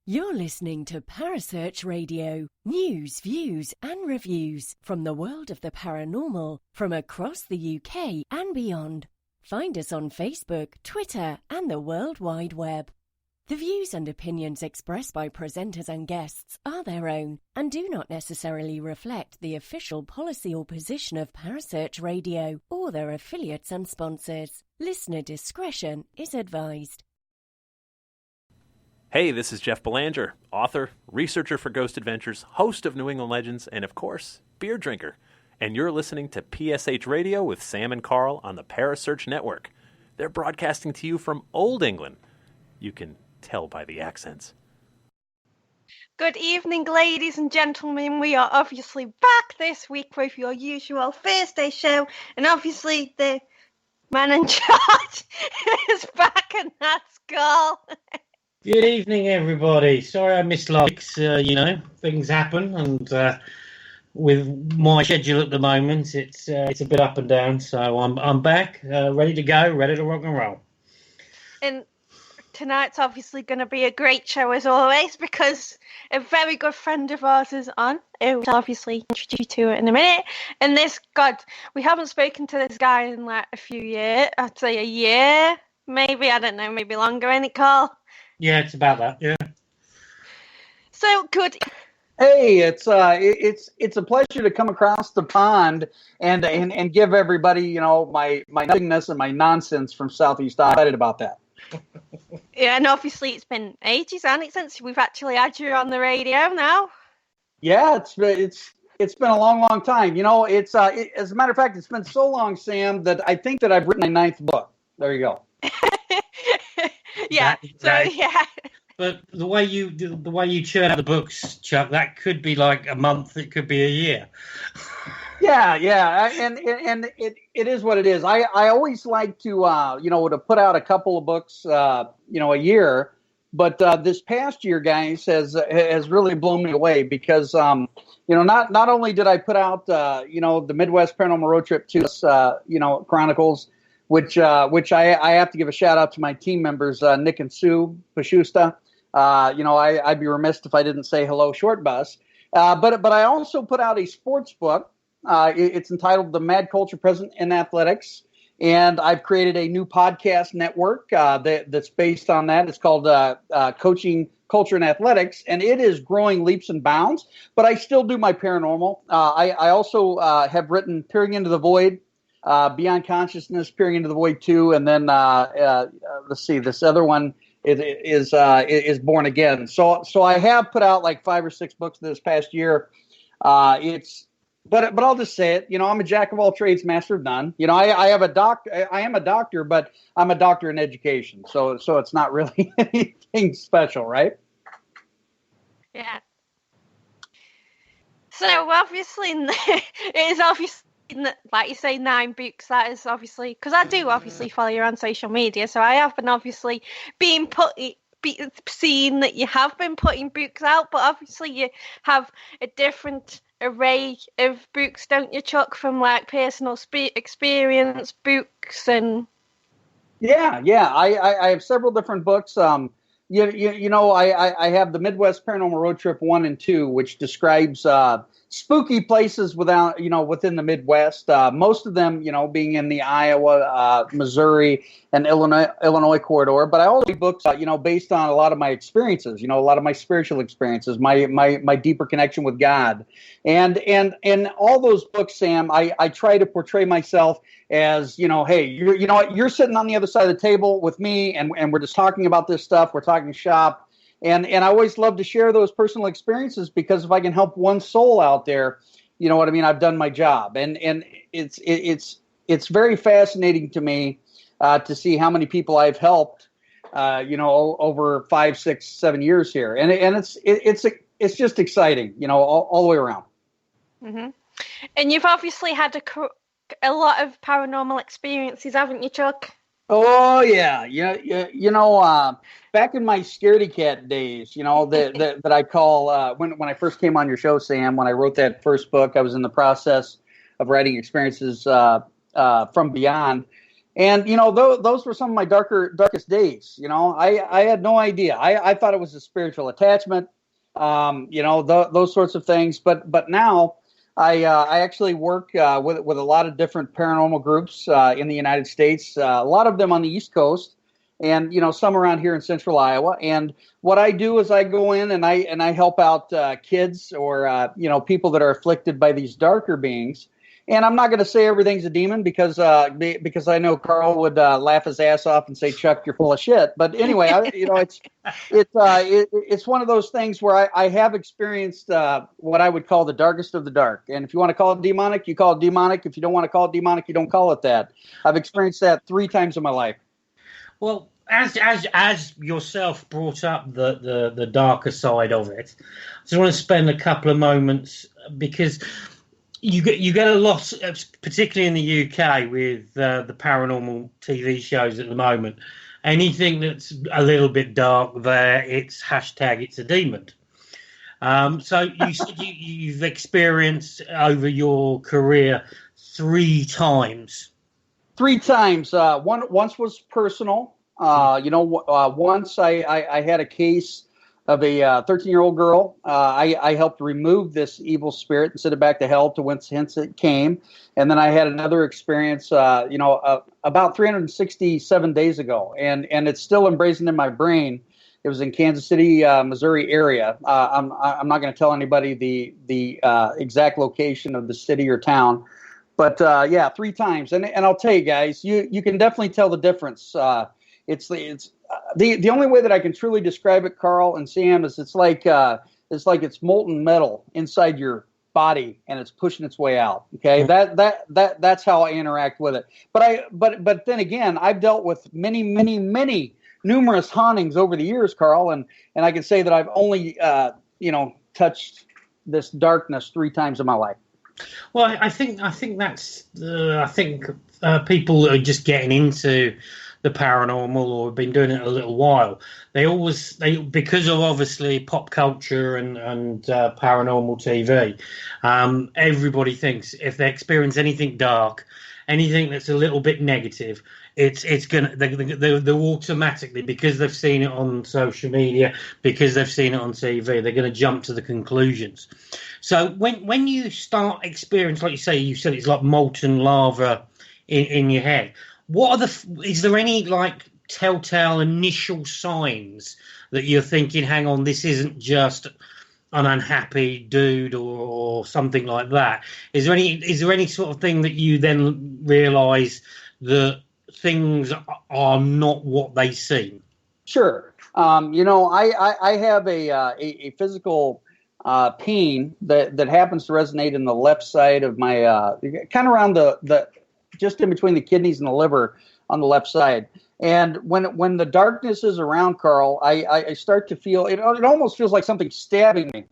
You're listening to Parasearch Radio, news, views and reviews from the world of the paranormal from across the UK and beyond. Find us on Facebook, Twitter and the World Wide Web. The views and opinions expressed by presenters and guests are their own and do not necessarily reflect the official policy or position of Parasearch Radio or their affiliates and sponsors. Listener discretion is advised. Hey, this is Jeff Belanger, author, researcher for Ghost Adventures, host of New England Legends, and of course, beer drinker. And you're listening to PSH Radio with Sam and Carl on the Parasearch Network. They're broadcasting to you from Old England. You can tell by the accents. Good evening, ladies and gentlemen. We are obviously back this week with your usual Thursday show, and obviously the man in charge is back, and that's Carl. Good evening, everybody. Sorry I missed last week's. Things happen, and with my schedule at the moment, it's a bit up and down. So I'm back, ready to go, ready to rock and roll. And tonight's obviously going to be a great show as always, because a very good friend of ours is on, who I'll obviously introduce you to in a minute. And we haven't spoken to this guy in like a few years. I'd say a year, maybe, I don't know, maybe longer, ain't it, Carl? Yeah, it's about that. Yeah. So good. Hey, it's a pleasure to come across the pond and give everybody, my nothingness and my nonsense from Southeast. I'm excited about that. Yeah, and obviously it's been ages, hasn't it, since we've actually had you on the radio now? Yeah, it's been a long time. As a matter of fact, it's been so long, Sam, that I think that I've written my 9th book. There you go. Yeah. But the way you churn out the books, Chuck, that could be like a month. It could be a year. Yeah, and it is what it is. I always like to put out a couple of books a year, but this past year, guys, has really blown me away because not only did I put out the Midwest Paranormal Road Trip 2 Chronicles, which I have to give a shout out to my team members, Nick and Sue Pashusta. I'd be remiss if I didn't say hello, Short Bus. But I also put out a sports book. It's entitled The Mad Culture Present in Athletics. And I've created a new podcast network that's based on that. It's called Coaching Culture and Athletics. And it is growing leaps and bounds. But I still do my paranormal. I also have written Peering Into the Void, Beyond Consciousness, Peering Into the Void 2. And then, let's see, this other one is Born Again. So I have put out like 5 or 6 books this past year. But I'll just say it. I'm a jack of all trades, master of none. I am a doctor, but I'm a doctor in education. So it's not really anything special, right? Yeah. So obviously, it is obviously, like you say, 9 books. That is obviously, because I do obviously follow you on social media, so I have been obviously seeing that you have been putting books out, but obviously you have a different array of books, don't you, Chuck, from like personal experience books and... Yeah, I have several different books. I have the Midwest Paranormal Road Trip 1 and 2, which describes spooky places within the Midwest. Most of them, being in the Iowa, Missouri, and Illinois corridor. But I also read books, based on a lot of my experiences. A lot of my spiritual experiences, my deeper connection with God, and all those books, Sam. I try to portray myself as, hey, you're sitting on the other side of the table with me, and we're just talking about this stuff. We're talking shop. And I always love to share those personal experiences, because if I can help one soul out there, you know what I mean, I've done my job. And it's very fascinating to me to see how many people I've helped, over 5, 6, 7 years here. And it's just exciting, all the way around. Mm-hmm. And you've obviously had a lot of paranormal experiences, haven't you, Chuck? Oh yeah. Back in my scaredy cat days, that I call when I first came on your show, Sam, when I wrote that first book, I was in the process of writing experiences from beyond, And, those were some of my darkest days. I had no idea. I thought it was a spiritual attachment, those sorts of things. But now I actually work with a lot of different paranormal groups in the United States, a lot of them on the East Coast, and some around here in Central Iowa. And what I do is I go in and I help out kids or people that are afflicted by these darker beings. And I'm not going to say everything's a demon because I know Carl would laugh his ass off and say, "Chuck, you're full of shit." But anyway, it's one of those things where I have experienced what I would call the darkest of the dark. And if you want to call it demonic, you call it demonic. If you don't want to call it demonic, you don't call it that. I've experienced that 3 times in my life. Well, as yourself brought up the darker side of it, I just want to spend a couple of moments because you get a lot, particularly in the UK, with the paranormal TV shows at the moment. Anything that's a little bit dark, it's hashtag it's a demon. So you said you've experienced over your career 3 times. 3 times. Once was personal. Once I had a case of a 13-year-old girl. I helped remove this evil spirit and send it back to hell to whence it came. And then I had another experience, about 367 days ago, and it's still emblazoned in my brain. It was in Kansas City, Missouri area. I'm not going to tell anybody the exact location of the city or town, but 3 times. And I'll tell you guys, you can definitely tell the difference. It's the only way that I can truly describe it, Carl and Sam, is it's like it's molten metal inside your body and it's pushing its way out. Okay, that's how I interact with it. But then again, I've dealt with many numerous hauntings over the years, Carl, and I can say that I've only touched this darkness 3 times in my life. Well, I think that's people that are just getting into the paranormal or have been doing it a little while, they because of obviously pop culture and paranormal TV, everybody thinks if they experience anything dark, anything that's a little bit negative, it's gonna they're automatically, because they've seen it on social media, because they've seen it on TV, they're going to jump to the conclusions. So when you start experiencing, like you said it's like molten lava in your head. Is there any like telltale initial signs that you're thinking, hang on, this isn't just an unhappy dude or something like that? Is there any sort of thing that you then realise that things are not what they seem? Sure. I have a physical pain that happens to resonate in the left side of my kind of around the just in between the kidneys and the liver on the left side. And when the darkness is around, Carl, I start to feel it almost feels like something stabbing me.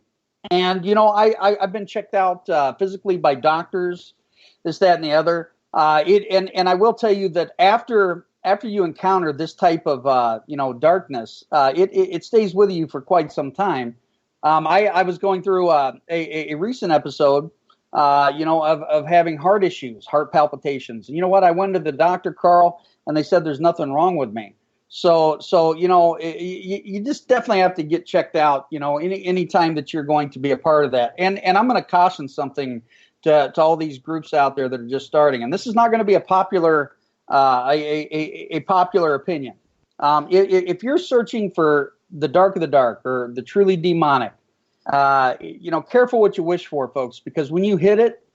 And I've been checked out physically by doctors, this, that, and the other. And I will tell you that after you encounter this type of darkness, it stays with you for quite some time. I was going through a recent episode, of having heart issues, heart palpitations. And you know what? I went to the doctor, Carl, and they said there's nothing wrong with me. So you just definitely have to get checked out, any time that you're going to be a part of that. And I'm going to caution something to all these groups out there that are just starting. And this is not going to be a popular popular opinion. If you're searching for the dark of the dark or the truly demonic, careful what you wish for, folks, because when you hit it,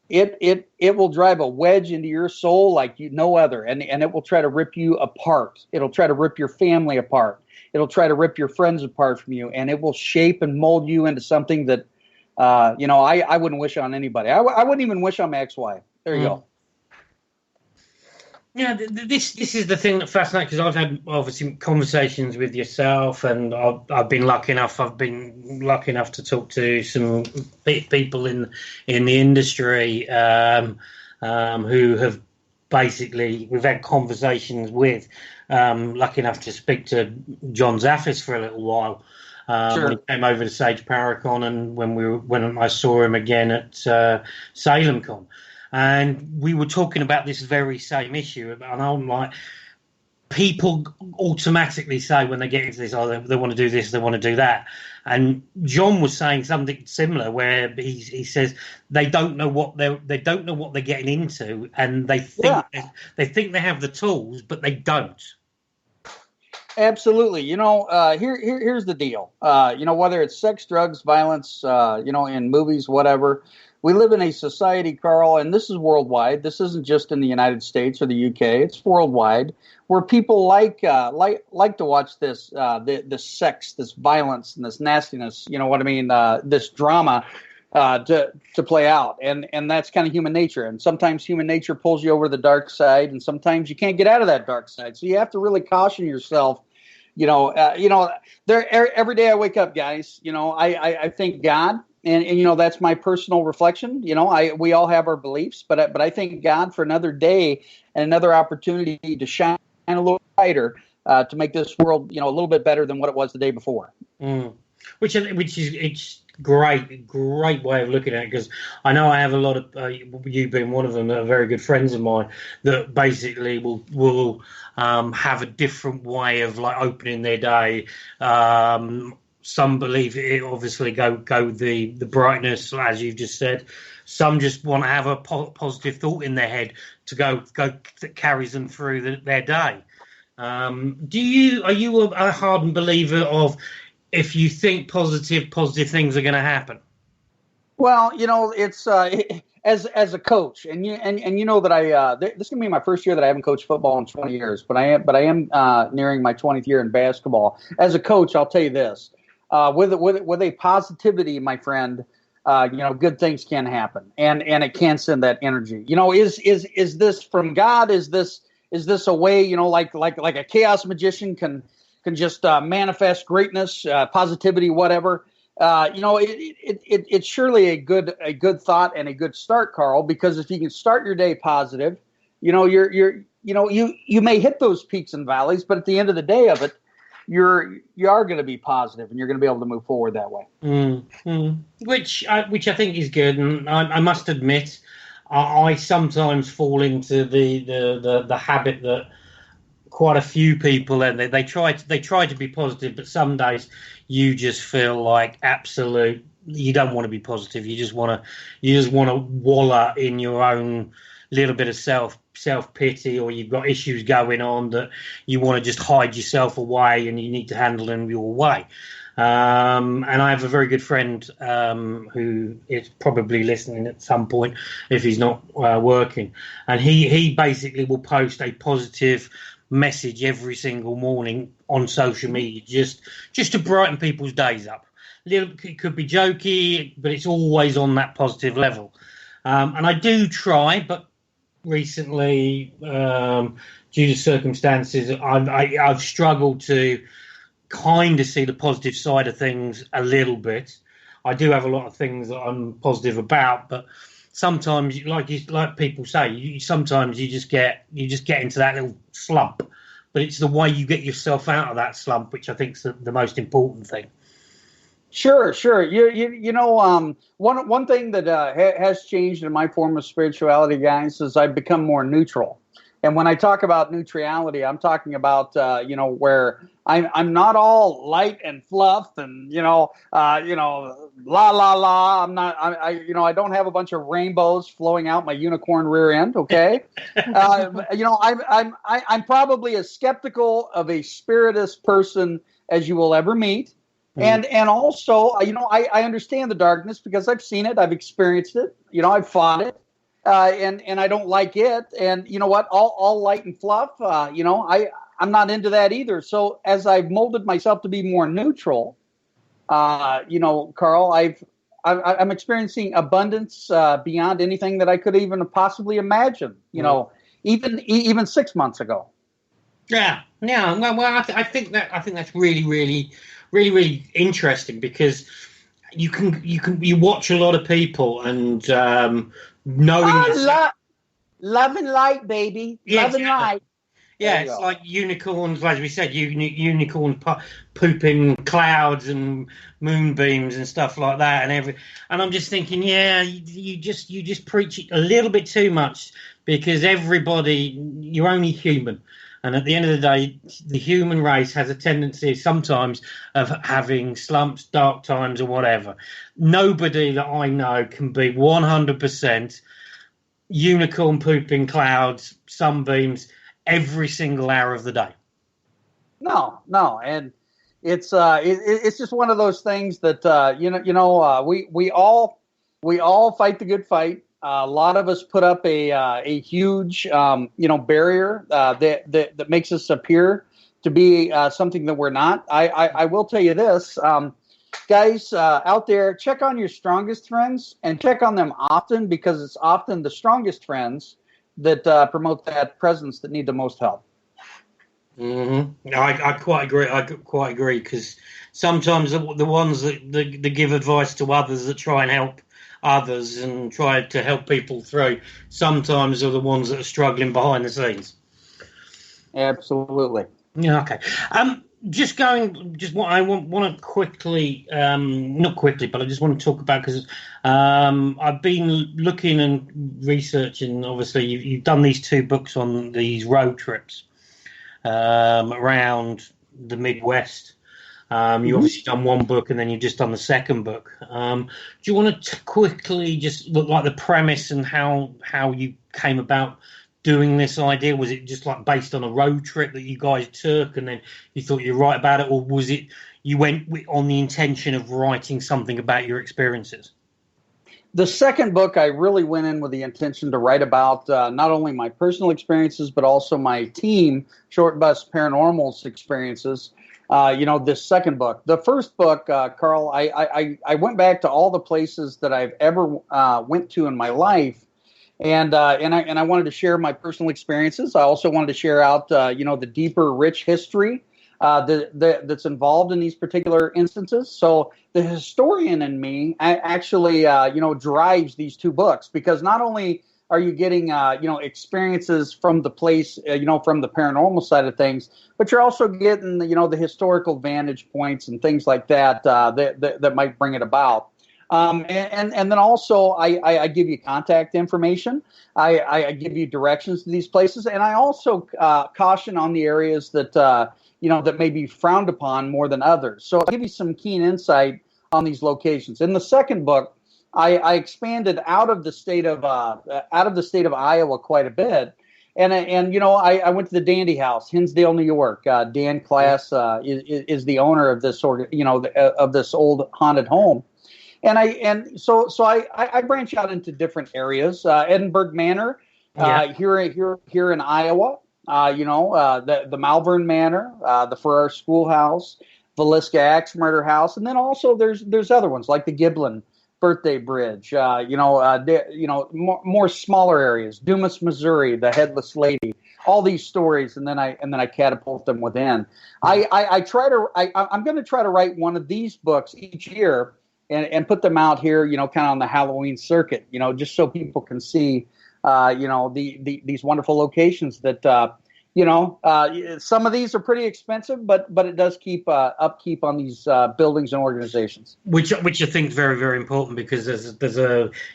it will drive a wedge into your soul like no other, and it will try to rip you apart. It'll try to rip your family apart. It'll try to rip your friends apart from you, and it will shape and mold you into something that, I wouldn't wish on anybody. I wouldn't even wish on my ex-wife. There you go. Yeah, this is the thing that fascinates, because I've had obviously conversations with yourself, and I've been lucky enough to talk to some people in the industry who have basically, we've had conversations with. Lucky enough to speak to John Zaffis for a little while. Sure. When he came over to Sage Paracon, and when I saw him again at SalemCon. and we were talking about this very same issue, and I'm like, people automatically say when they get into this, oh, they want to do this, they want to do that. And John was saying something similar, where he says they don't know what they're getting into, and they think they have the tools, but they don't. Absolutely. Here's the deal. Whether it's sex, drugs, violence, in movies, whatever. We live in a society, Carl, and this is worldwide. This isn't just in the United States or the UK. It's worldwide, where people like to watch this sex, this violence, and this nastiness. You know what I mean? This drama to play out, and that's kind of human nature. And sometimes human nature pulls you over the dark side, and sometimes you can't get out of that dark side. So you have to really caution yourself. Every day I wake up, guys. I thank God. And that's my personal reflection. We all have our beliefs, but I thank God for another day and another opportunity to shine a little brighter to make this world, a little bit better than what it was the day before. Which is it's great way of looking at it, because I know I have a lot of you being one of them that are very good friends of mine that basically will have a different way of like opening their day. Some believe it obviously go the brightness, as you've just said. Some just want to have a positive thought in their head to go that carries them through their day. Are you a hardened believer of, if you think positive things are going to happen? Well, it's as a coach, and you know that this is going to be my first year that I haven't coached football in 20 years, but I am nearing my 20th year in basketball. As a coach, I'll tell you this. With a positivity, my friend, good things can happen, and it can send that energy. Is this from God? Is this a way, like a chaos magician can just manifest greatness, positivity, whatever? It's surely a good thought and a good start, Carl. Because if you can start your day positive, you may hit those peaks and valleys, but at the end of the day of it, you are going to be positive, and you're going to be able to move forward that way. Which I think is good, and I must admit, I sometimes fall into the habit that quite a few people, and they try to be positive, but some days you just feel like you don't want to be positive. You just want to wallow in your own little bit of self-pity, or you've got issues going on that you want to just hide yourself away, and you need to handle them your way. And I have a very good friend who is probably listening at some point if he's not working, and he basically will post a positive message every single morning on social media just to brighten people's days up. It could be jokey, but it's always on that positive level. And I do try, but recently, due to circumstances, I've struggled to kind of see the positive side of things a little bit. I do have a lot of things that I'm positive about, but sometimes, like people say, sometimes you just get into that little slump. But it's the way you get yourself out of that slump, which I think is the most important thing. Sure. One thing that has changed in my form of spirituality, guys, is I've become more neutral. And when I talk about neutrality, I'm talking about where I'm not all light and fluff and la la la. I don't have a bunch of rainbows flowing out my unicorn rear end. Okay, I'm probably as skeptical of a spiritist person as you will ever meet. And also, I understand the darkness because I've seen it, I've experienced it, I've fought it, and I don't like it. And you know what? All light and fluff, I'm not into that either. So as I've molded myself to be more neutral, Carl, I'm experiencing abundance beyond anything that I could even possibly imagine. Even 6 months ago. Yeah. Well, I think that's really, really, really, really interesting, because you watch a lot of people and knowing love and light, baby. Yeah, love and light. Yeah, it's like unicorns, as we said, unicorns pooping clouds and moonbeams and stuff like that, and I'm just thinking, yeah, you just preach it a little bit too much, because you're only human, and at the end of the day, the human race has a tendency sometimes of having slumps, dark times, or whatever. Nobody that I know can be 100% unicorn pooping clouds, sunbeams every single hour of the day. No, and it's just one of those things that we all fight the good fight. A lot of us put up a huge barrier that makes us appear to be something that we're not. I will tell you this, guys out there, check on your strongest friends and check on them often, because it's often the strongest friends that promote that presence that need the most help. Mm-hmm. I quite agree. Because sometimes the ones that give advice to others, that try and help others and try to help people through, sometimes are the ones that are struggling behind the scenes. Absolutely. Yeah. Okay. I want to quickly, not quickly, but I just want to talk about, because I've been looking and researching. Obviously, you've done these 2 books on these road trips around the Midwest. You obviously done 1 book, and then you've just done the 2nd book. Do you want to quickly just look like the premise and how you came about doing this idea? Was it just like based on a road trip that you guys took, and then you thought you'd write about it, or was it you went on the intention of writing something about your experiences? The 2nd book, I really went in with the intention to write about not only my personal experiences, but also my team, Short Bus Paranormal's experiences. This 2nd book. The 1st book, Carl, I went back to all the places that I've ever went to in my life. And I wanted to share my personal experiences. I also wanted to share out, the deeper, rich history that's involved in these particular instances. So the historian in me actually, drives these 2 books, because not only are you getting, experiences from the place, from the paranormal side of things, but you're also getting, the historical vantage points and things like that that might bring it about. And then also I give you contact information. I give you directions to these places, and I also caution on the areas that that may be frowned upon more than others. So I give you some keen insight on these locations. In the 2nd book, I expanded out of the state of Iowa quite a bit, and I went to the Dandy House, Hinsdale, New York. Dan Class is the owner of this of this old haunted home. So I branch out into different areas. Edinburgh Manor, here in Iowa. The Malvern Manor, the Farrar Schoolhouse, Villisca Axe Murder House, and then also there's other ones like the Giblin Birthday Bridge. More smaller areas. Dumas, Missouri, the Headless Lady. All these stories, and then I catapult them within. I'm going to try to write one of these books each year. And put them out here, kind of on the Halloween circuit, just so people can see, these wonderful locations that, some of these are pretty expensive, but it does keep upkeep on these buildings and organizations. Which I think is very, very important, because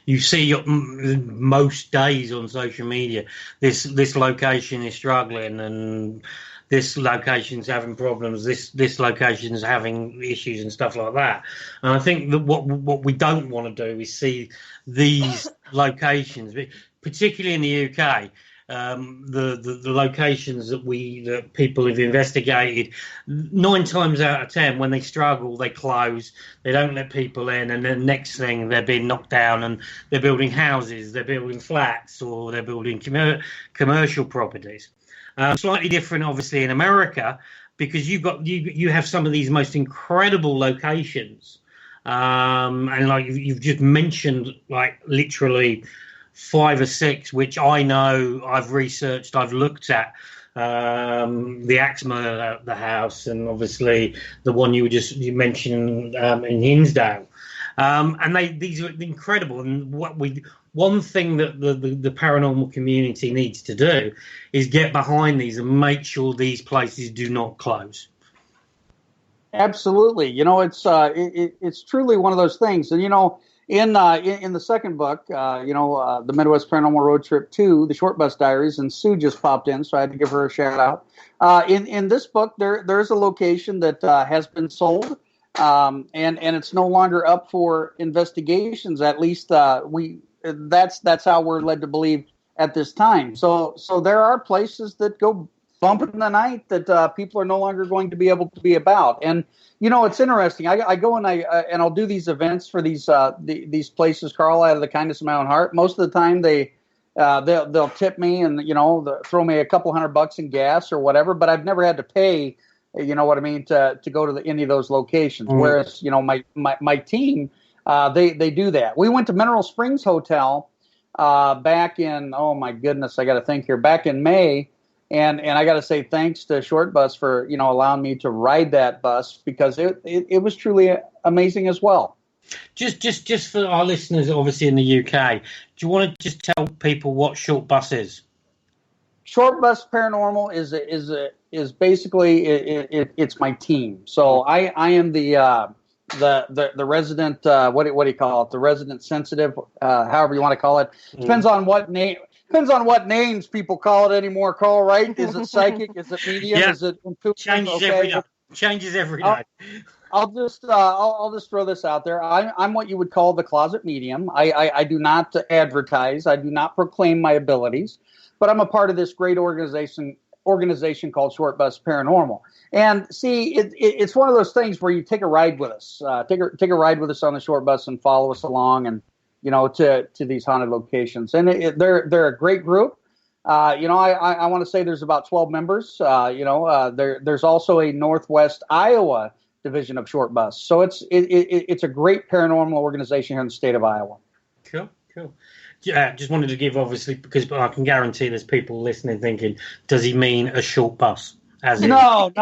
you see most days on social media, this location is struggling, and this location's having problems, this location's having issues and stuff like that. And I think that what we don't want to do is see these locations, particularly in the UK, the locations that people have investigated, 9 times out of 10, when they struggle, they close, they don't let people in, and then next thing they're being knocked down, and they're building houses, they're building flats, or they're building commercial properties. Slightly different, obviously, in America, because you have some of these most incredible locations, and like you've just mentioned, like literally 5 or 6, which I know I've researched, I've looked at. The Axe Murder, the house, and obviously the one you mentioned in Hinsdale. And these are incredible. And one thing that the paranormal community needs to do is get behind these and make sure these places do not close. Absolutely. It's truly one of those things. And, in the second book, the Midwest Paranormal Road Trip 2, the Short Bus Diaries, and Sue just popped in, so I had to give her a shout out. In this book, there's a location that has been sold, and it's no longer up for investigations. At least that's how we're led to believe at this time. So there are places that go bump in the night that people are no longer going to be able to be about. And it's interesting. I go and I'll do these events for these places, Carl, out of the kindness of my own heart. Most of the time they'll tip me and they'll throw me a couple $100 in gas or whatever. But I've never had to pay, to go to any of those locations. Mm-hmm. Whereas my team they do that. We went to Mineral Springs Hotel back in back in May. And I got to say thanks to Short Bus for allowing me to ride that bus, because it was truly amazing as well. Just for our listeners, obviously in the UK, do you want to just tell people what Short Bus is? Short Bus Paranormal is basically it's my team. So I am the resident what do you call it? The resident sensitive, however you want to call it. Depends on what name. Depends on what names people call it anymore, Carl, right? Is it psychic? Is it medium? Yeah. Is it intuitive? Changes every day. I'll just throw this out there. I'm what you would call the closet medium. I do not advertise. I do not proclaim my abilities, but I'm a part of this great organization called Short Bus Paranormal. And see, it's one of those things where you take a ride with us. Take a ride with us on the short bus and follow us along and to these haunted locations. And they're a great group. I want to say there's about 12 members. There's also a Northwest Iowa division of Short Bus. So it's a great paranormal organization here in the state of Iowa. Cool. Yeah, just wanted to give, obviously, because I can guarantee there's people listening thinking, does he mean a short bus? No.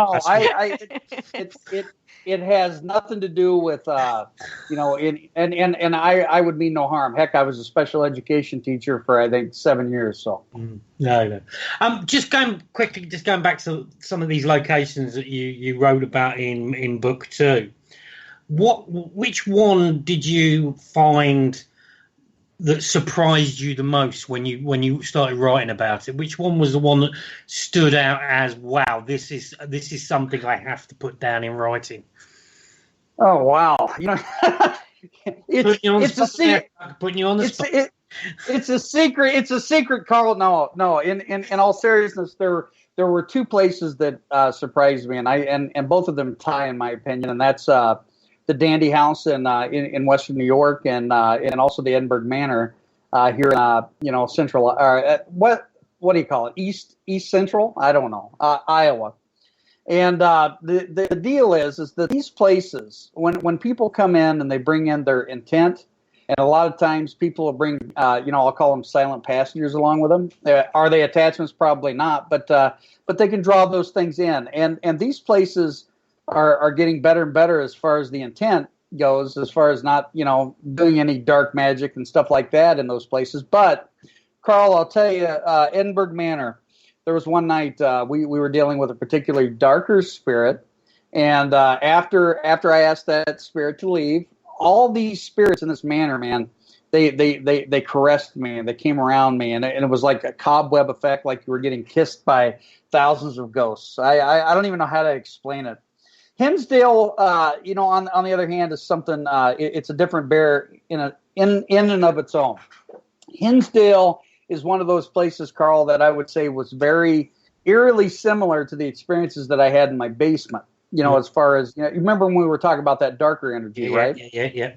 It has nothing to do with, and I would mean no harm. Heck, I was a special education teacher for, I think, 7 years. So no. Just going back to some of these locations that you wrote about in book 2. Which one did you find that surprised you the most when you started writing about it? Which one was the one that stood out as, wow, this is something I have to put down in writing? Oh wow! Putting you on the spot. It's a secret. It's a secret, Carl. No. In all seriousness, there were 2 places that surprised me, and both of them tie, in my opinion, and that's the Dandy House in Western New York, and also the Edinburgh Manor here in Central. What do you call it? East Central? I don't know. Iowa. And the deal is that these places, when people come in and they bring in their intent, and a lot of times people will bring, I'll call them silent passengers along with them. Are they attachments? Probably not, but they can draw those things in. And these places are getting better and better as far as the intent goes, as far as not, doing any dark magic and stuff like that in those places. But, Carl, I'll tell you, Edinburgh Manor, there was one night we were dealing with a particularly darker spirit, and after I asked that spirit to leave, all these spirits in this manor, man, they caressed me and they came around me, and it was like a cobweb effect, like you were getting kissed by thousands of ghosts. I don't even know how to explain it. Hinsdale, on the other hand, is something. It's a different bear in and of its own. Hinsdale is one of those places, Carl, that I would say was very eerily similar to the experiences that I had in my basement. As far as, you remember when we were talking about that darker energy, right? Yeah.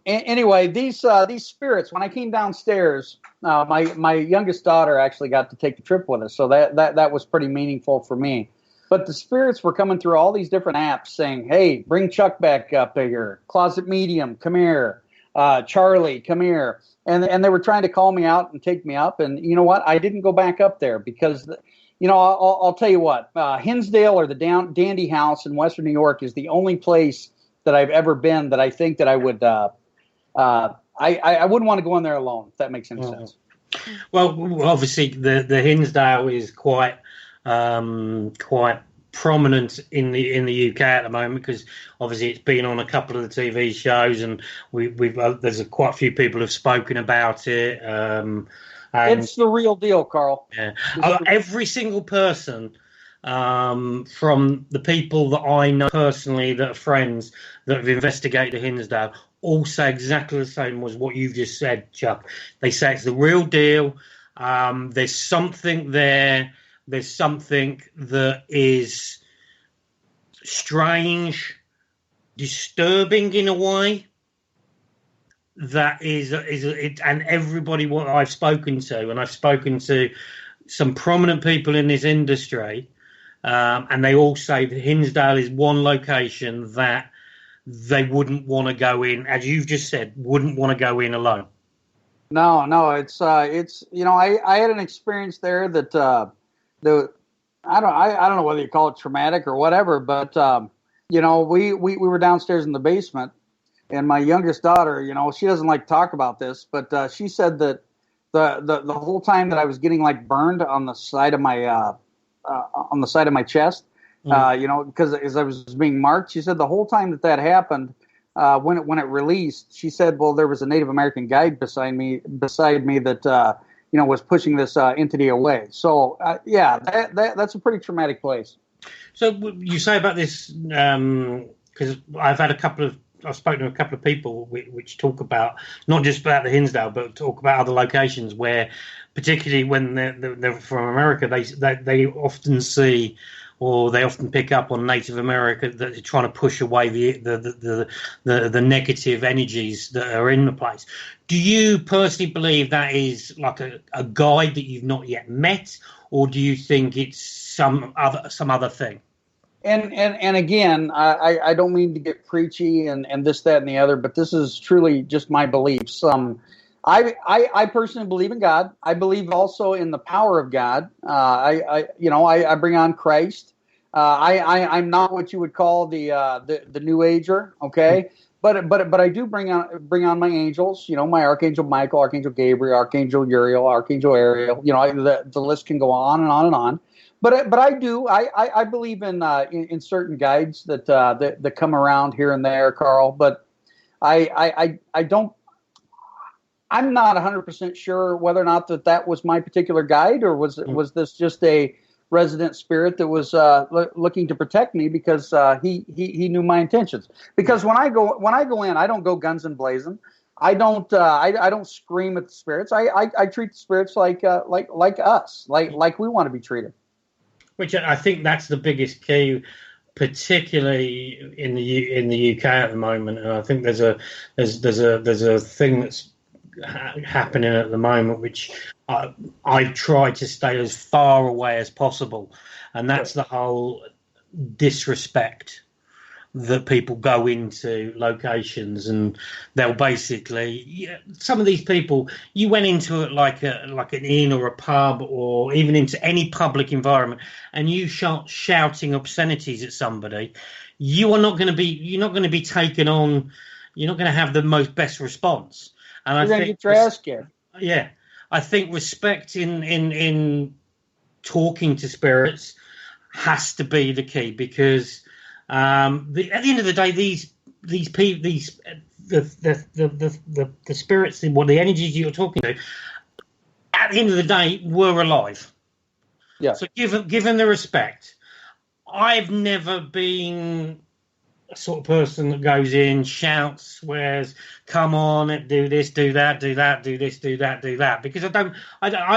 Anyway, these spirits, when I came downstairs, my youngest daughter actually got to take the trip with us, so that was pretty meaningful for me. But the spirits were coming through all these different apps saying, hey, bring Chuck back up here. Closet Medium, come here. Charlie, come here. And they were trying to call me out and take me up. And you know what? I didn't go back up there because, I'll tell you what. Hinsdale, or the Dandy House in Western New York, is the only place that I've ever been that I think that I I wouldn't want to go in there alone, if that makes any sense. Well, obviously the Hinsdale is quite prominent in the UK at the moment, because obviously it's been on a couple of the TV shows, and there's quite a few people have spoken about it. It's the real deal, Carl. Yeah. Every single person, from the people that I know personally that are friends that have investigated the Hinsdale, all say exactly the same as what you've just said, Chuck. They say it's the real deal. There's something there. There's something that is strange, disturbing in a way. That is and everybody what I've spoken to, and I've spoken to some prominent people in this industry, and they all say that Hinsdale is one location that they wouldn't want to go in, as you've just said, wouldn't want to go in alone. No, it's you know, I had an experience there that I don't know whether you call it traumatic or whatever, but you know, we were downstairs in the basement, and my youngest daughter, you know, she doesn't like to talk about this, but she said that the whole time that I was getting like burned on the side of my chest, you know, because as I was being marked, she said the whole time that happened, when it released, she said, well, there was a Native American guide beside me that you know, was pushing this entity away. So yeah, that's a pretty traumatic place. So you say about this, because I've spoken to a couple of people which talk about not just about the Hinsdale, but talk about other locations where, particularly when they're from America, they often see, or they often pick up on Native America that are trying to push away the negative energies that are in the place. Do you personally believe that is like a guide that you've not yet met, or do you think it's some other thing? And again, I don't mean to get preachy and this, that, and the other, but this is truly just my beliefs. I personally believe in God. I believe also in the power of God. I bring on Christ. I'm not what you would call the New Ager, okay? But I do bring on my angels. You know, my Archangel Michael, Archangel Gabriel, Archangel Uriel, Archangel Ariel. You know, the list can go on and on and on. But I believe in certain guides that come around here and there, Carl. But I don't. I'm not 100% sure whether or not that was my particular guide, or was this just a resident spirit that was looking to protect me because he knew my intentions. Because when I go in, I don't go guns and blazing. I don't scream at the spirits. I treat the spirits like us, like we want to be treated. Which I think that's the biggest key, particularly in the UK at the moment. And I think there's a thing that's happening at the moment, which I try to stay as far away as possible, and that's the whole disrespect that people go into locations, and they'll basically, some of these people, you went into it like an inn or a pub, or even into any public environment, and you start shouting obscenities at somebody, you're not going to be taken on. You're not going to have the best response. And you're going to get your ass kicked. Yeah, I think respect in talking to spirits has to be the key, because at the end of the day, the spirits, the energies you're talking to, at the end of the day, were alive. Yeah. So give them the respect. I've never been a sort of person that goes in, shouts, swears, come on, do this, do that, do that, do this, do that, do that. Because I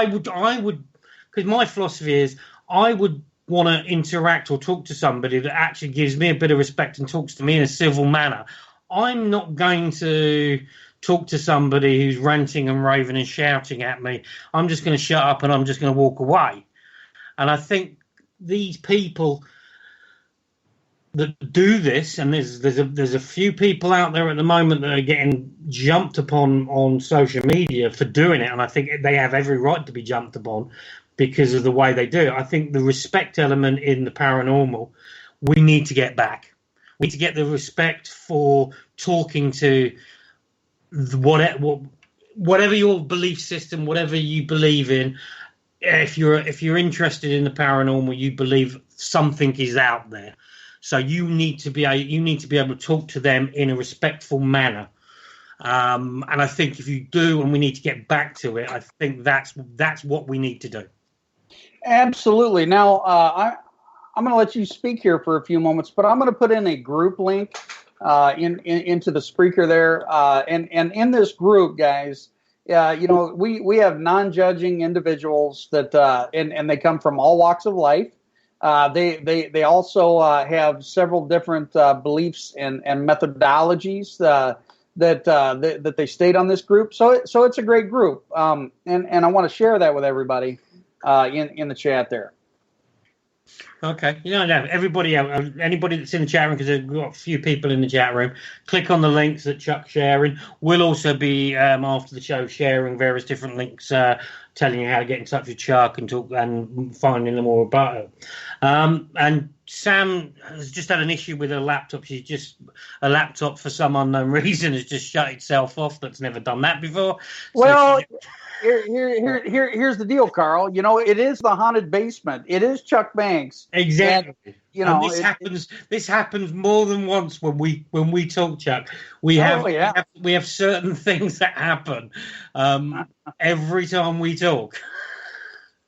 would, because my philosophy is, I would want to interact or talk to somebody that actually gives me a bit of respect and talks to me in a civil manner. I'm not going to talk to somebody who's ranting and raving and shouting at me. I'm just going to shut up and I'm just going to walk away. And I think these people that do this, and there's a few people out there at the moment that are getting jumped upon on social media for doing it, and I think they have every right to be jumped upon because of the way they do it. I think the respect element in the paranormal, we need to get back. We need to get the respect for talking to whatever your belief system, whatever you believe in, if you're interested in the paranormal, you believe something is out there. So you need to be able to talk to them in a respectful manner. And I think if you do, and we need to get back to it, I think that's what we need to do. Absolutely. Now, I'm going to let you speak here for a few moments, but I'm going to put in a group link into the Spreaker there. And in this group, guys, we have non-judging individuals that and they come from all walks of life. They also have several different beliefs and methodologies that they state on this group. So it's a great group, and I want to share that with everybody in the chat there. Okay, everybody, anybody that's in the chat room, because we've got a few people in the chat room, click on the links that Chuck's sharing. We'll also be, after the show, sharing various different links, telling you how to get in touch with Chuck and talk and finding them more about it. And Sam has just had an issue with her laptop. A laptop, for some unknown reason, has just shut itself off. That's never done that before. Well, here's the deal, Carl. It is the haunted basement. It is Chuck Banks. Exactly. And, this happens more than once when we talk, Chuck. We have certain things that happen every time we talk.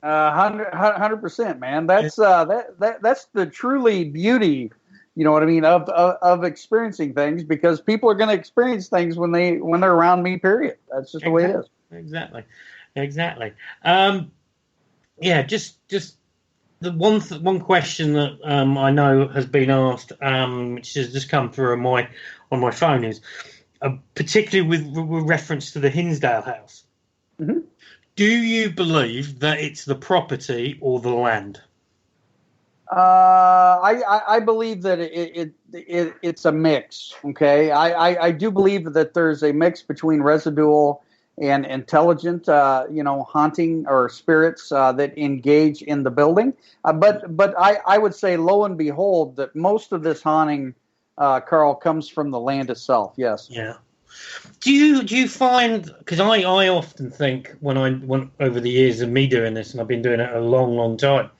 100%, man. That's the truly beauty. You know what I mean, of experiencing things, because people are going to experience things when they're around me. Period. That's just the way it is. Exactly. Just the one question that I know has been asked, which has just come through on my phone, is particularly with reference to the Hinsdale house. Mm-hmm. Do you believe that it's the property or the land? I believe that it's a mix. Okay, I do believe that there's a mix between residual and intelligent, haunting or spirits that engage in the building. But I would say, lo and behold, that most of this haunting, Carl, comes from the land itself. Yes. Yeah. Do you find, because I often think when I went over the years of me doing this, and I've been doing it a long time,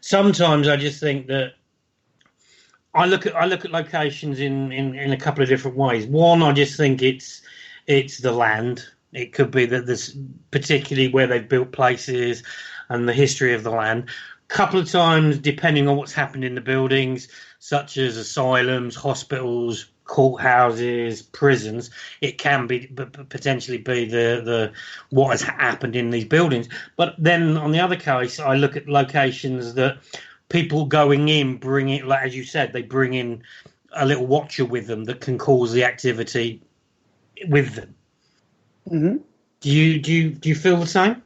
sometimes I just think that I look at locations in a couple of different ways. One, I just think it's the land. It could be that there's particularly where they've built places and the history of the land. A couple of times, depending on what's happened in the buildings, such as asylums, hospitals, courthouses, prisons, it can be potentially be the what has happened in these buildings. But then on the other case, I look at locations that people going in bring it, like as you said, they bring in a little watcher with them that can cause the activity with them. Mm-hmm. Do you feel the same?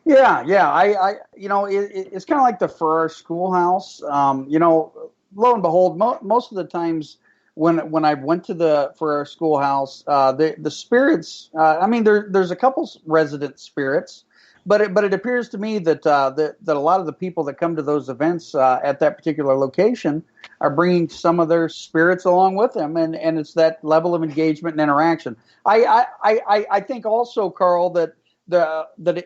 Yeah. It's kind of like the Farrar Schoolhouse. Lo and behold, most of the times when I went to the Farrar Schoolhouse, the spirits. There's a couple resident spirits, but it appears to me that a lot of the people that come to those events at that particular location are bringing some of their spirits along with them, and it's that level of engagement and interaction. I think also, Carl, that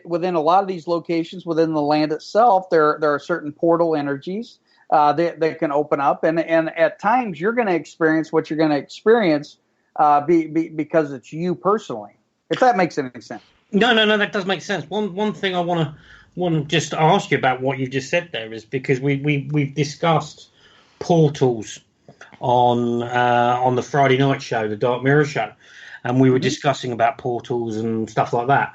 within a lot of these locations within the land itself, there are certain portal energies that can open up, and at times you're going to experience what you're going to experience because it's you personally. If that makes any sense. No, that does make sense. One thing I want to just ask you about what you just said there is because we've discussed portals on the Friday night show, the Dark Mirror show, and we were discussing about portals and stuff like that.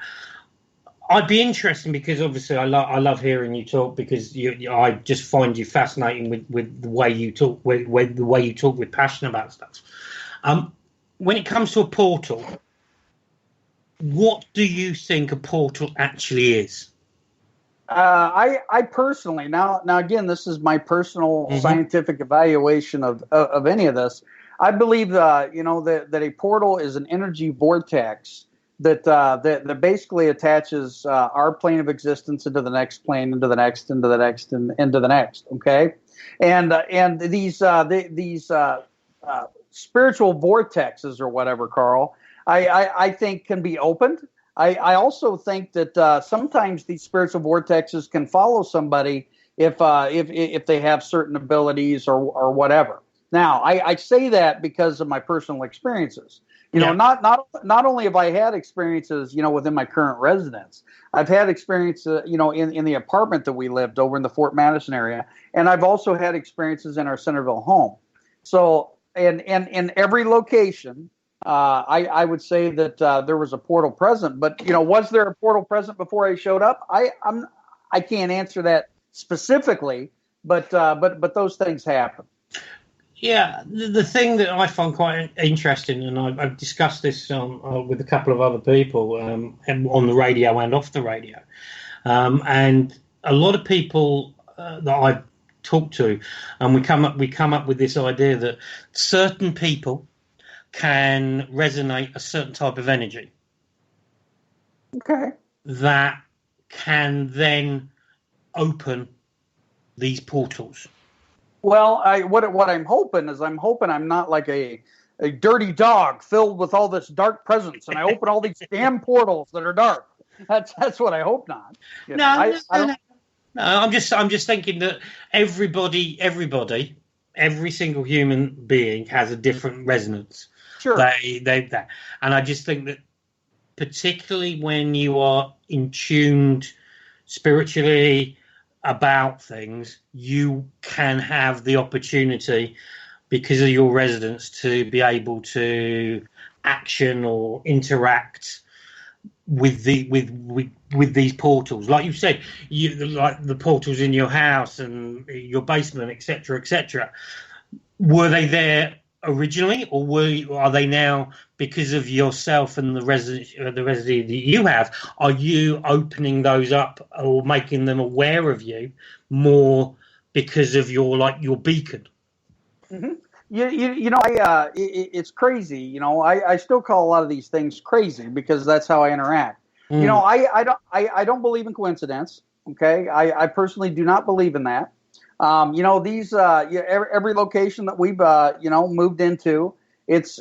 I'd be interested because obviously I love hearing you talk because I just find you fascinating with the way you talk, with the way you talk with passion about stuff. When it comes to a portal, what do you think a portal actually is? I personally, now again, this is my personal scientific evaluation of any of this. I believe that a portal is an energy vortex that basically attaches our plane of existence into the next plane, into the next, into the next, and into the next. Okay, and these spiritual vortexes or whatever, Carl. I think can be opened. I also think that sometimes these spiritual vortexes can follow somebody if they have certain abilities or whatever. Now, I say that because of my personal experiences. Not only have I had experiences, within my current residence, I've had experiences, in the apartment that we lived over in the Fort Madison area, and I've also had experiences in our Centerville home. So, and in every location, I would say that there was a portal present. But was there a portal present before I showed up? I can't answer that specifically, but those things happen. Yeah, the thing that I find quite interesting, and I've discussed this with a couple of other people on the radio and off the radio, and a lot of people that I've talked to, and we come up with this idea that certain people can resonate a certain type of energy. Okay. That can then open these portals. Well, what I'm hoping is I'm not like a dirty dog filled with all this dark presence, and I open all these damn portals that are dark. That's what I hope not. No, I'm just thinking that everybody, every single human being has a different resonance. Sure. And I just think that particularly when you are in tuned spiritually about things, you can have the opportunity, because of your residence, to be able to action or interact with these portals. Like you said, like the portals in your house and your basement, etc. Were they there originally, or are they now, because of yourself and the residency that you have, are you opening those up or making them aware of you more because of your beacon? Mm-hmm. It's crazy. I still call a lot of these things crazy because that's how I interact. I don't believe in coincidence. Okay, I personally do not believe in that. These every location that we've moved into, it's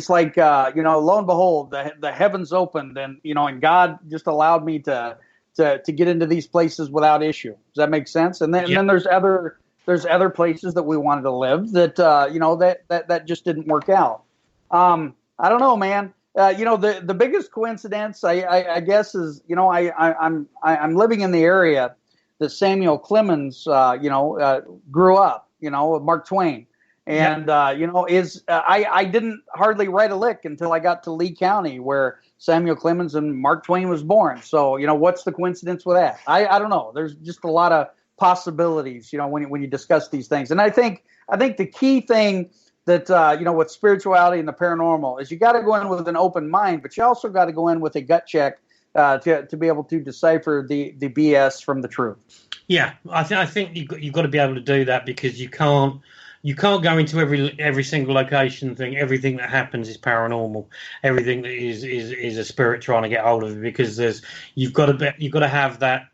like lo and behold, the heavens opened, and God just allowed me to get into these places without issue. Does that make sense? And then there's other places that we wanted to live that that just didn't work out. I don't know, man. The biggest coincidence I guess is I'm living in the area that Samuel Clemens, grew up, Mark Twain. And, I didn't hardly write a lick until I got to Lee County, where Samuel Clemens and Mark Twain was born. So, what's the coincidence with that? I don't know. There's just a lot of possibilities, when you discuss these things. And I think the key thing that, with spirituality and the paranormal is you got to go in with an open mind, but you also got to go in with a gut check to be able to decipher the BS from the truth. Yeah, I think you've got to be able to do that, because you can't go into every single location and think everything that happens is paranormal, everything that is a spirit trying to get hold of you, because you've got to have that,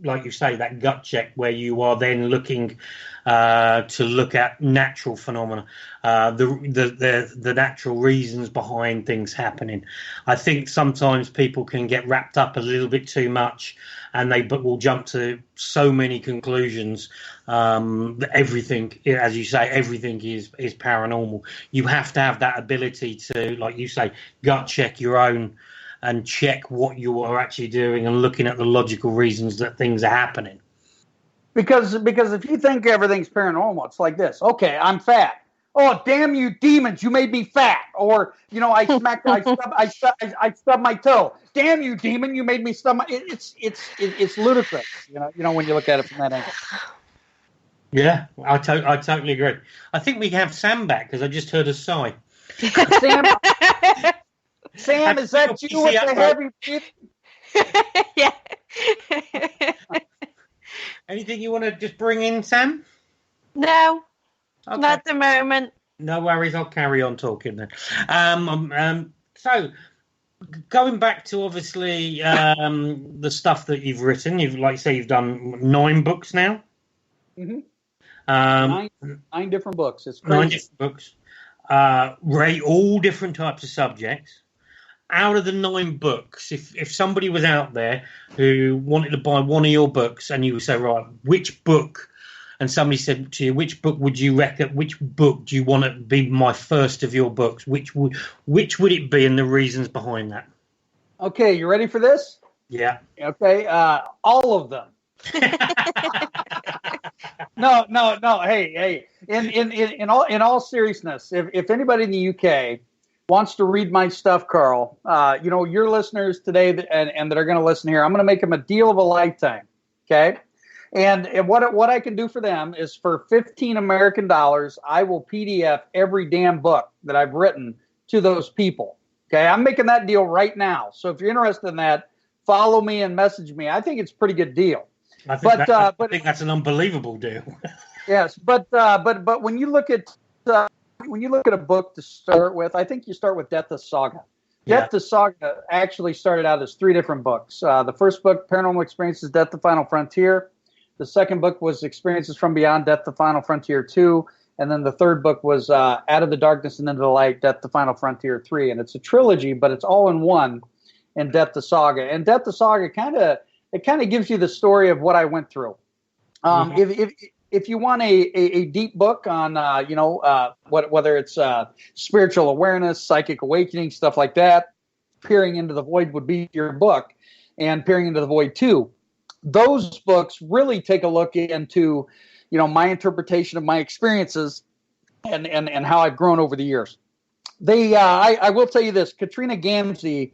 like you say, that gut check where you are then looking to look at natural phenomena, the natural reasons behind things happening. I think sometimes people can get wrapped up a little bit too much, and they will jump to so many conclusions that everything, as you say, everything is paranormal. You have to have that ability to, like you say, gut check your own and check what you are actually doing and looking at the logical reasons that things are happening. Because if you think everything's paranormal, it's like this. Okay, I'm fat. Oh, damn you demons, you made me fat. Or, I stubbed my toe. Damn you demon, you made me stub my... It's ludicrous, when you look at it from that angle. Yeah, I totally agree. I think we have Sam back, because I just heard a sigh. Sam, is that you with the heavy breathing? Yeah. Anything you want to just bring in, Sam? No, okay. Not at the moment. No worries, I'll carry on talking then. So, going back to obviously the stuff that you've written, you've done 9 books now. Mm-hmm. Nine different books. It's crazy. 9 different books. rate all different types of subjects. Out of the 9 books, if somebody was out there who wanted to buy one of your books and you would say, right, which book, and somebody said to you, which book would you reckon, which book do you want to be my first of your books? Which would it be and the reasons behind that? Okay, you ready for this? Yeah. Okay, all of them. No. Hey. In all seriousness, if anybody in the UK wants to read my stuff, Carl, your listeners today and that are going to listen here, I'm going to make them a deal of a lifetime. Okay, and what I can do for them is for $15 American, I will PDF every damn book that I've written to those people. Okay, I'm making that deal right now. So if you're interested in that, follow me and message me. I think it's a pretty good deal. I think that's an unbelievable deal. Yes, but when you look at a book to start with, I think you start with Death the Saga. Death the Saga actually started out as 3 different books. The first book, Paranormal Experiences, Death the Final Frontier. The second book was Experiences from Beyond, Death the Final Frontier 2. And then the third book was Out of the Darkness and Into the Light, Death the Final Frontier 3. And it's a trilogy, but it's all in one in Death the Saga. And Death the Saga kind of gives you the story of what I went through. If you want a deep book on whether it's spiritual awareness, psychic awakening, stuff like that, Peering into the Void would be your book, and Peering into the Void 2. Those books really take a look into my interpretation of my experiences and how I've grown over the years. I will tell you this: Katrina Gamsey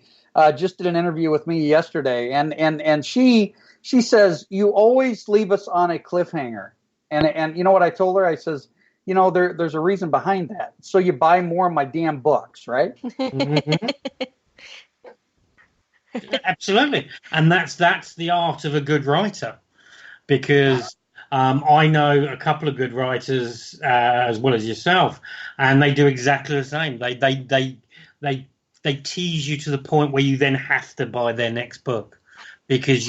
just did an interview with me yesterday, and she says you always leave us on a cliffhanger. And you know what I told her? I says, there's a reason behind that. So you buy more of my damn books, right? Mm-hmm. Absolutely. And that's the art of a good writer, because I know a couple of good writers as well as yourself, and they do exactly the same. They tease you to the point where you then have to buy their next book because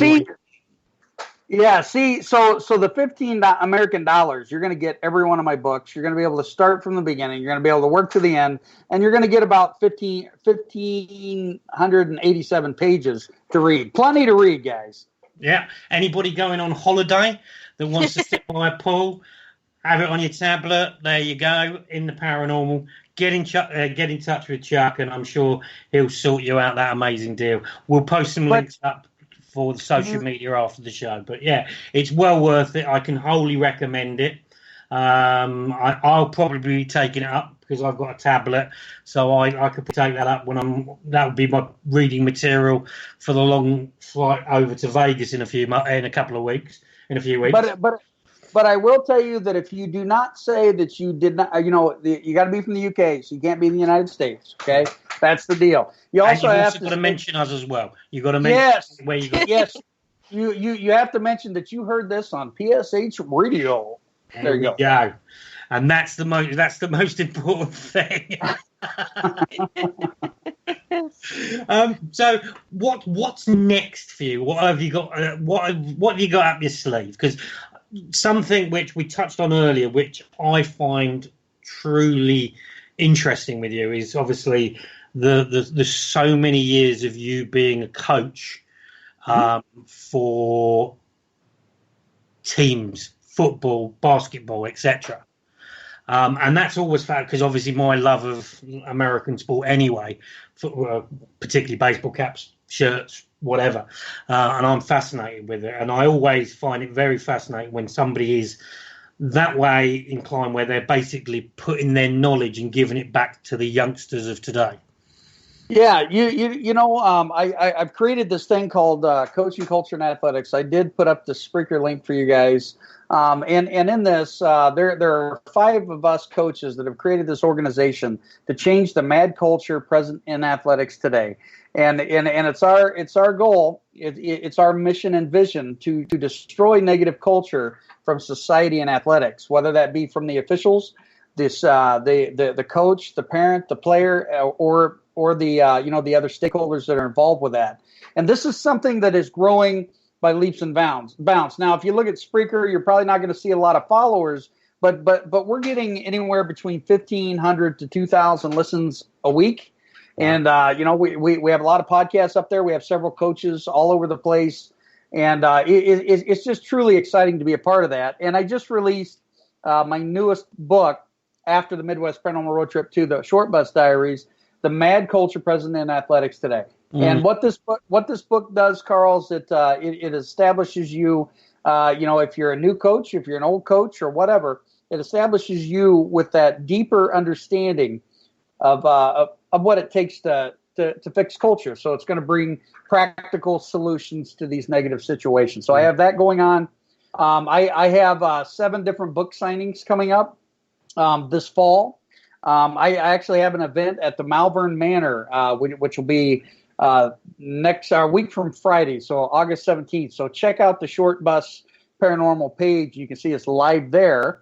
so the $15 American, you're going to get every one of my books. You're going to be able to start from the beginning. You're going to be able to work to the end, and you're going to get about 1,587 pages to read. Plenty to read, guys. Yeah. Anybody going on holiday that wants to sit by a pool, have it on your tablet. There you go. In the paranormal. Get in touch with Chuck, and I'm sure he'll sort you out that amazing deal. We'll post some links up for the social media after the show. But yeah, it's well worth it. I can wholly recommend it. I'll probably be taking it up because I've got a tablet, so I could take that up that would be my reading material for the long flight over to Vegas in a few weeks. But I will tell you that if you do not say that you did not, you got to be from the UK, so you can't be in the United States. Okay, that's the deal. You also have to mention us as well. You got to mention where you go. Yes, you have to mention that you heard this on PSH Radio. There you go. Yeah, and that's the most important thing. So what's next for you? What have you got? What have you got up your sleeve? Because something which we touched on earlier, which I find truly interesting with you, is obviously the so many years of you being a coach for teams, football, basketball, etc. And that's always fact, because obviously my love of American sport anyway, particularly baseball caps, shirts, whatever, and I'm fascinated with it. And I always find it very fascinating when somebody is that way inclined, where they're basically putting their knowledge and giving it back to the youngsters of today. Yeah, I've created this thing called Coaching Culture and Athletics. I did put up the Spreaker link for you guys. And in this, there are 5 of us coaches that have created this organization to change the mad culture present in athletics today. And it's our goal. It's our mission and vision to destroy negative culture from society and athletics, whether that be from the officials, the coach, the parent, the player, or the the other stakeholders that are involved with that. And this is something that is growing by leaps and bounds. Now, if you look at Spreaker, you're probably not going to see a lot of followers, but we're getting anywhere between 1,500 to 2,000 listens a week. And, we have a lot of podcasts up there. We have several coaches all over the place. And it's just truly exciting to be a part of that. And I just released my newest book after the Midwest Paranormal Road Trip to the Short Bus Diaries, The Mad Culture Present in Athletics Today. And what this book does, Carl, is it establishes you, if you're a new coach, if you're an old coach or whatever, it establishes you with that deeper understanding of what it takes to fix culture. So it's going to bring practical solutions to these negative situations. So I have that going on. I have 7 different book signings coming up this fall. I actually have an event at the Malvern Manor, which will be next week from Friday, so August 17th. So check out the Short Bus Paranormal page. You can see us live there.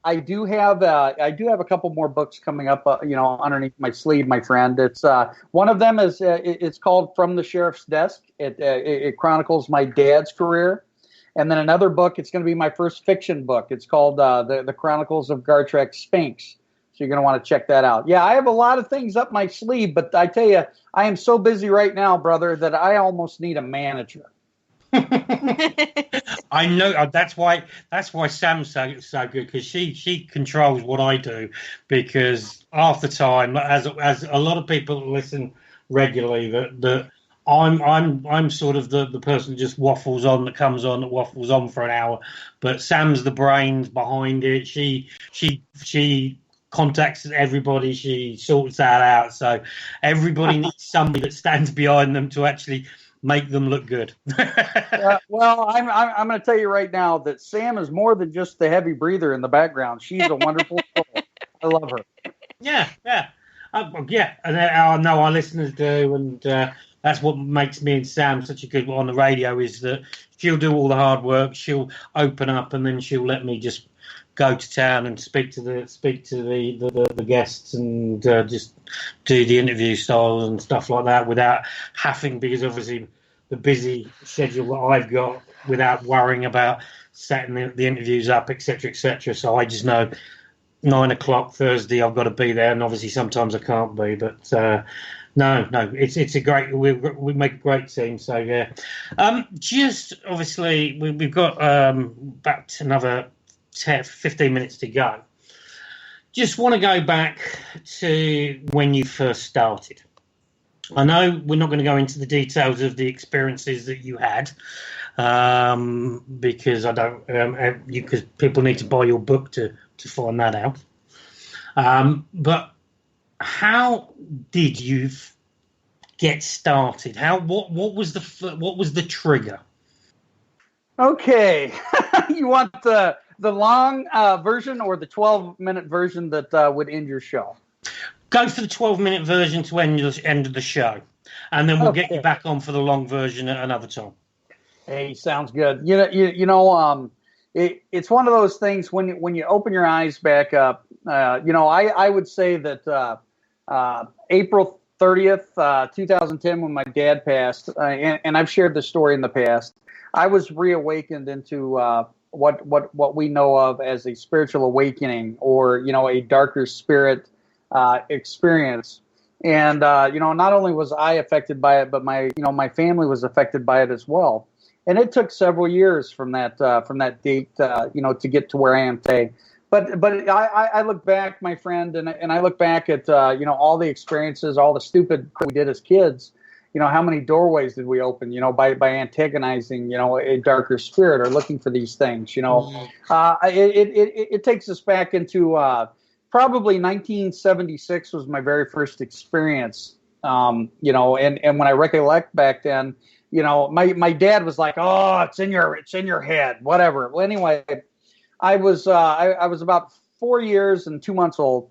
I do have a couple more books coming up, underneath my sleeve, my friend. It's one of them is it's called From the Sheriff's Desk. It chronicles my dad's career, and then another book. It's going to be my first fiction book. It's called the Chronicles of Gartrek Spinks. So you're going to want to check that out. Yeah, I have a lot of things up my sleeve, but I tell you, I am so busy right now, brother, that I almost need a manager. I know that's why Sam's so good, because she controls what I do, because half the time, as a lot of people listen regularly, that I'm sort of the person who just waffles on, that comes on, that waffles on for an hour, but Sam's the brains behind it. She contacts everybody, she sorts that out, so everybody needs somebody that stands behind them to actually make them look good. Well, I'm going to tell you right now that Sam is more than just the heavy breather in the background. She's a wonderful soul. I love her. Yeah. And I know our listeners do, and that's what makes me and Sam such a good on the radio, is that she'll do all the hard work. She'll open up, and then she'll let me just go to town and speak to the guests, and just do the interview style and stuff like that without having, because obviously the busy schedule that I've got, without worrying about setting the interviews up, etc. So I just know 9 o'clock Thursday I've got to be there, and obviously sometimes I can't be, but no, it's a great, we make a great team. So yeah, just obviously we've got about another 15 minutes to go. Just want to go back to when you first started. I know we're not going to go into the details of the experiences that you had, because I don't, because people need to buy your book to find that out. But how did you get started? What was the trigger? Okay, you want the long version or the 12-minute version that would end your show? Go for the 12-minute version to end of the show, and then we'll get you back on for the long version at another time. Hey, sounds good. It's one of those things when you open your eyes back up. I would say that April 30th, 2010, when my dad passed, and I've shared this story in the past, I was reawakened into what we know of as a spiritual awakening, or a darker spirit experience. And not only was I affected by it, but my family was affected by it as well. And it took several years from that date to get to where I am today. But I look back, my friend, and I look back at all the experiences, all the stupid we did as kids. How many doorways did we open, by antagonizing, a darker spirit, or looking for these things, It takes us back into probably 1976 was my very first experience, and when I recollect back then, my dad was like, oh, it's in your head, whatever. Well, anyway, I was about 4 years and 2 months old,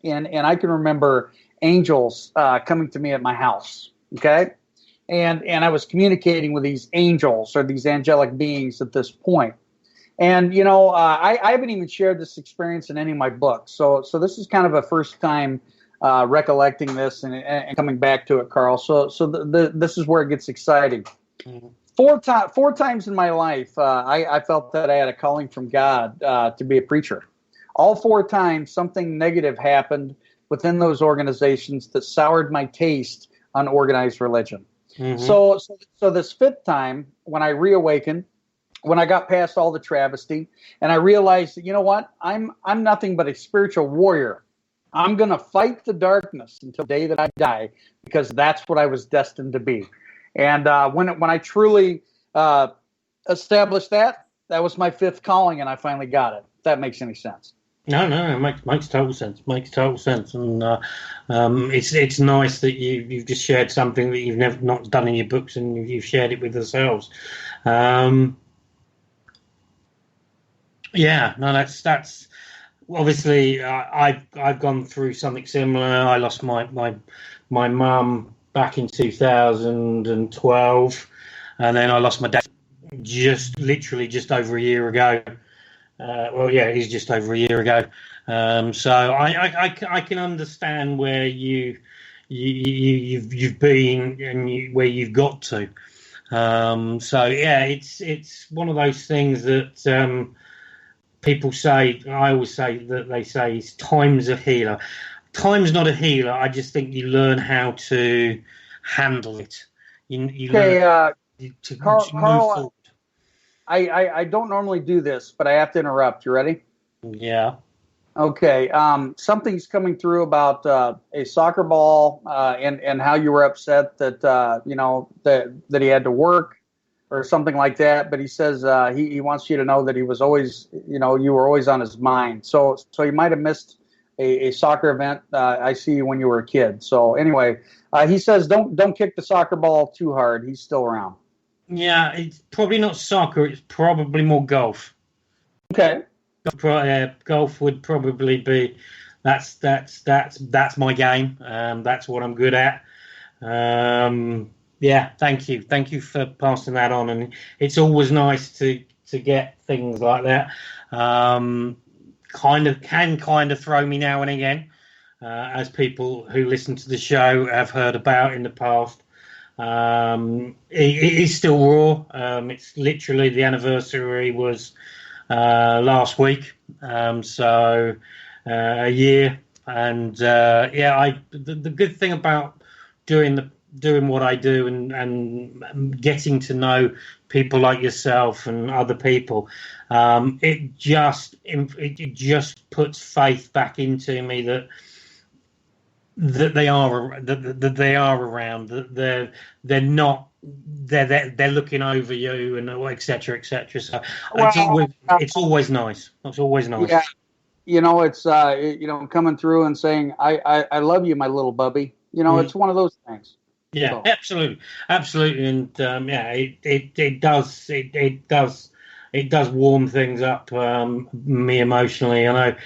and I can remember angels coming to me at my house. Okay. And I was communicating with these angels, or these angelic beings at this point. And, I haven't even shared this experience in any of my books. So this is kind of a first time recollecting this and coming back to it, Carl. So this is where it gets exciting. Mm-hmm. four times in my life, I felt that I had a calling from God to be a preacher. All four times, something negative happened within those organizations that soured my taste on organized religion. Mm-hmm. So this fifth time, when I reawakened, when I got past all the travesty, and I realized that, you know what, I'm nothing but a spiritual warrior. I'm going to fight the darkness until the day that I die, because that's what I was destined to be. And when I truly established that was my fifth calling, and I finally got it. If that makes any sense. No, it makes total sense. Makes total sense, and it's nice that you've just shared something that you've never not done in your books, and you've shared it with ourselves. Yeah, no, that's obviously I've gone through something similar. I lost my mum back in 2012, and then I lost my dad literally just over a year ago. It is just over a year ago. So I can understand where you've been and where you've got to. So yeah, it's one of those things that people say. I always say that they say it's time's a healer. Time's not a healer. I just think you learn how to handle it. You learn to move forward. I don't normally do this, but I have to interrupt. You ready? Yeah. Okay. Something's coming through about a soccer ball and how you were upset that that he had to work or something like that. But he says he wants you to know that he was always, you were always on his mind. So you might have missed a soccer event. I see when you were a kid. So anyway, he says don't kick the soccer ball too hard. He's still around. Yeah, it's probably not soccer. It's probably more golf. Okay. Golf would probably be that's my game. That's what I'm good at. Yeah, thank you for passing that on. And it's always nice to get things like that. Kind of throw me now and again, as people who listen to the show have heard about in the past. It is still raw. It's literally the anniversary was last week, so a year. And the good thing about doing what I do and getting to know people like yourself and other people, it just puts faith back into me that they are around, that they're looking over you and et cetera, et cetera. So it's always nice. It's always nice. Yeah. It's coming through and saying I love you, my little bubby. It's one of those things. Yeah, so. Absolutely, and it does warm things up me emotionally. I know.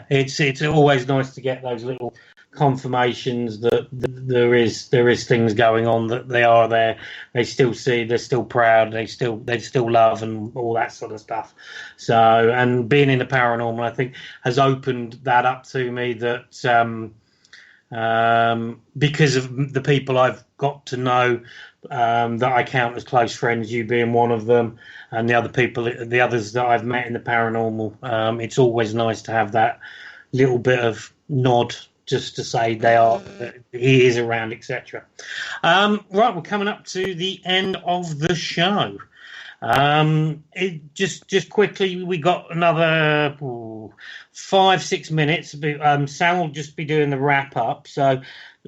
It's always nice to get those little confirmations that there is things going on, that they are there, they still see, they're still proud, they still love, and all that sort of stuff. So, and being in the paranormal, I think, has opened that up to me, that because of the people I've got to know, that I count as close friends, you being one of them, and the others that I've met in the paranormal. It's always nice to have that little bit of nod, just to say he is around, etc. Right, we're coming up to the end of the show. Just quickly, we got another 5-6 minutes. Sam will just be doing the wrap up. So,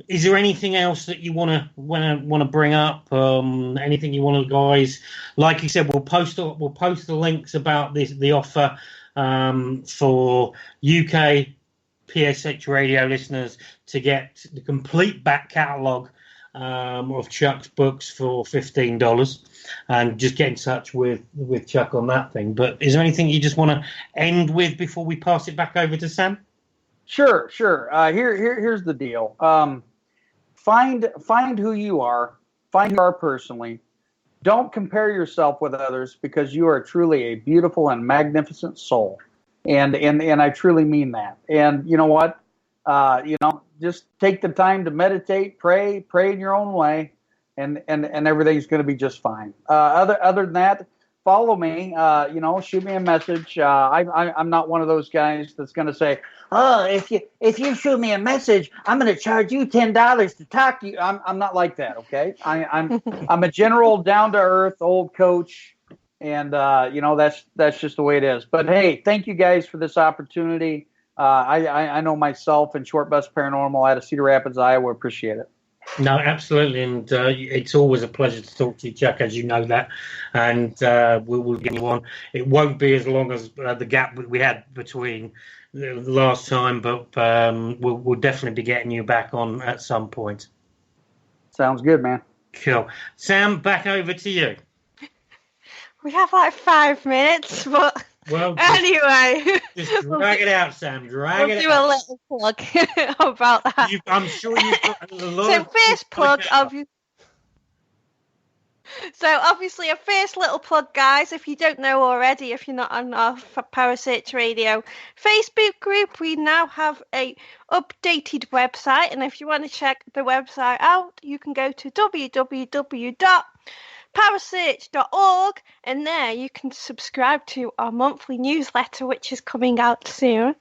is there anything else that you want to bring up? Anything you want to, guys? Like you said, we'll post the links about the offer for UK PSH radio listeners to get the complete back catalogue of Chuck's books for $15, and just get in touch with Chuck on that thing. But is there anything you just want to end with before we pass it back over to Sam? Sure. Here's the deal. Find who you are. Find who you are personally. Don't compare yourself with others, because you are truly a beautiful and magnificent soul. And I truly mean that. And you know what? Just take the time to meditate, pray in your own way. and everything's going to be just fine. Other than that, follow me. Shoot me a message. I'm not one of those guys that's going to say, "Oh, if you shoot me a message, I'm going to charge you $10 to talk to you." I'm not like that. Okay, I'm a general, down to earth old coach, and that's just the way it is. But hey, thank you guys for this opportunity. I know myself and Short Bus Paranormal out of Cedar Rapids, Iowa, appreciate it. No, absolutely, and it's always a pleasure to talk to you, Chuck, as you know that, and we'll get you on. It won't be as long as the gap we had between the last time, but we'll definitely be getting you back on at some point. Sounds good, man. Cool. Sam, back over to you. We have like 5 minutes, but anyway. Just drag it out, Sam. Drag it out. We'll do a little plug about that. I'm sure you've got a lot So first plug, obviously a first little plug, guys, if you don't know already, if you're not on our Parasearch Radio Facebook group, we now have a updated website, and if you want to check the website out, you can go to www.parasearch.org, and there you can subscribe to our monthly newsletter, which is coming out soon.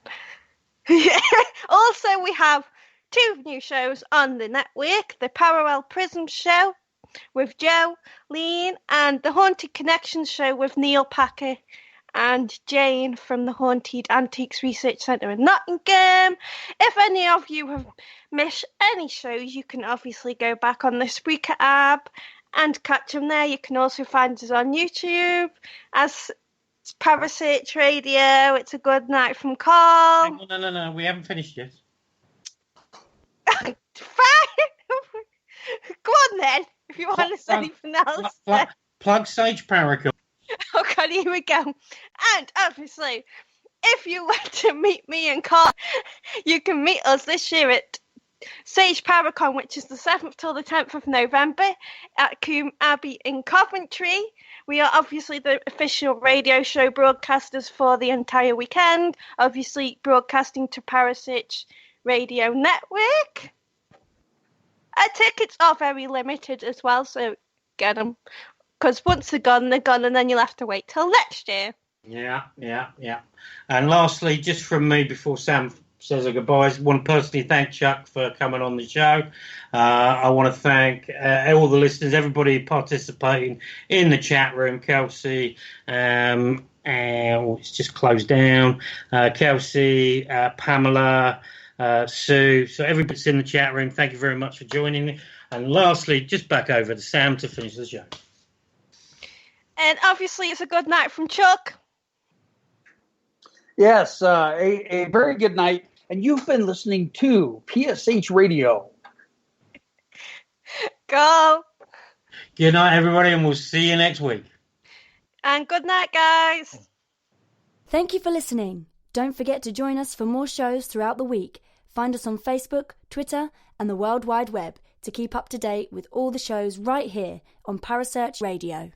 Also, we have 2 new shows on the network: the Parallel Prism Show with Joe Lean, and the Haunted Connections Show with Neil Packer and Jane from the Haunted Antiques Research Centre in Nottingham. If any of you have missed any shows, you can obviously go back on the Spreaker app and catch them there. You can also find us on YouTube as Parasearch Radio. It's a good night from Carl. No, we haven't finished yet. Fine. Go on then, if you want to say anything else. Plug Sage Paracord. Okay, here we go. And obviously, if you want to meet me and Carl, you can meet us this year at Sage Paracon, which is the 7th till the 10th of November at Coombe Abbey in Coventry. We are obviously the official radio show broadcasters for the entire weekend, obviously broadcasting to Parasearch Radio Network. Our tickets are very limited as well, so get them. Because once they're gone, and then you'll have to wait till next year. Yeah. And lastly, just from me, before Sam says her goodbyes, I want to personally thank Chuck for coming on the show. I want to thank all the listeners, everybody participating in the chat room. Kelsey, it's just closed down. Kelsey, Pamela, Sue. So everybody's in the chat room. Thank you very much for joining me. And lastly, just back over to Sam to finish the show. And obviously, it's a good night from Chuck. Yes, a very good night. And you've been listening to PSH Radio. Go. Good night, everybody, and we'll see you next week. And good night, guys. Thank you for listening. Don't forget to join us for more shows throughout the week. Find us on Facebook, Twitter, and the World Wide Web to keep up to date with all the shows right here on Parasearch Radio.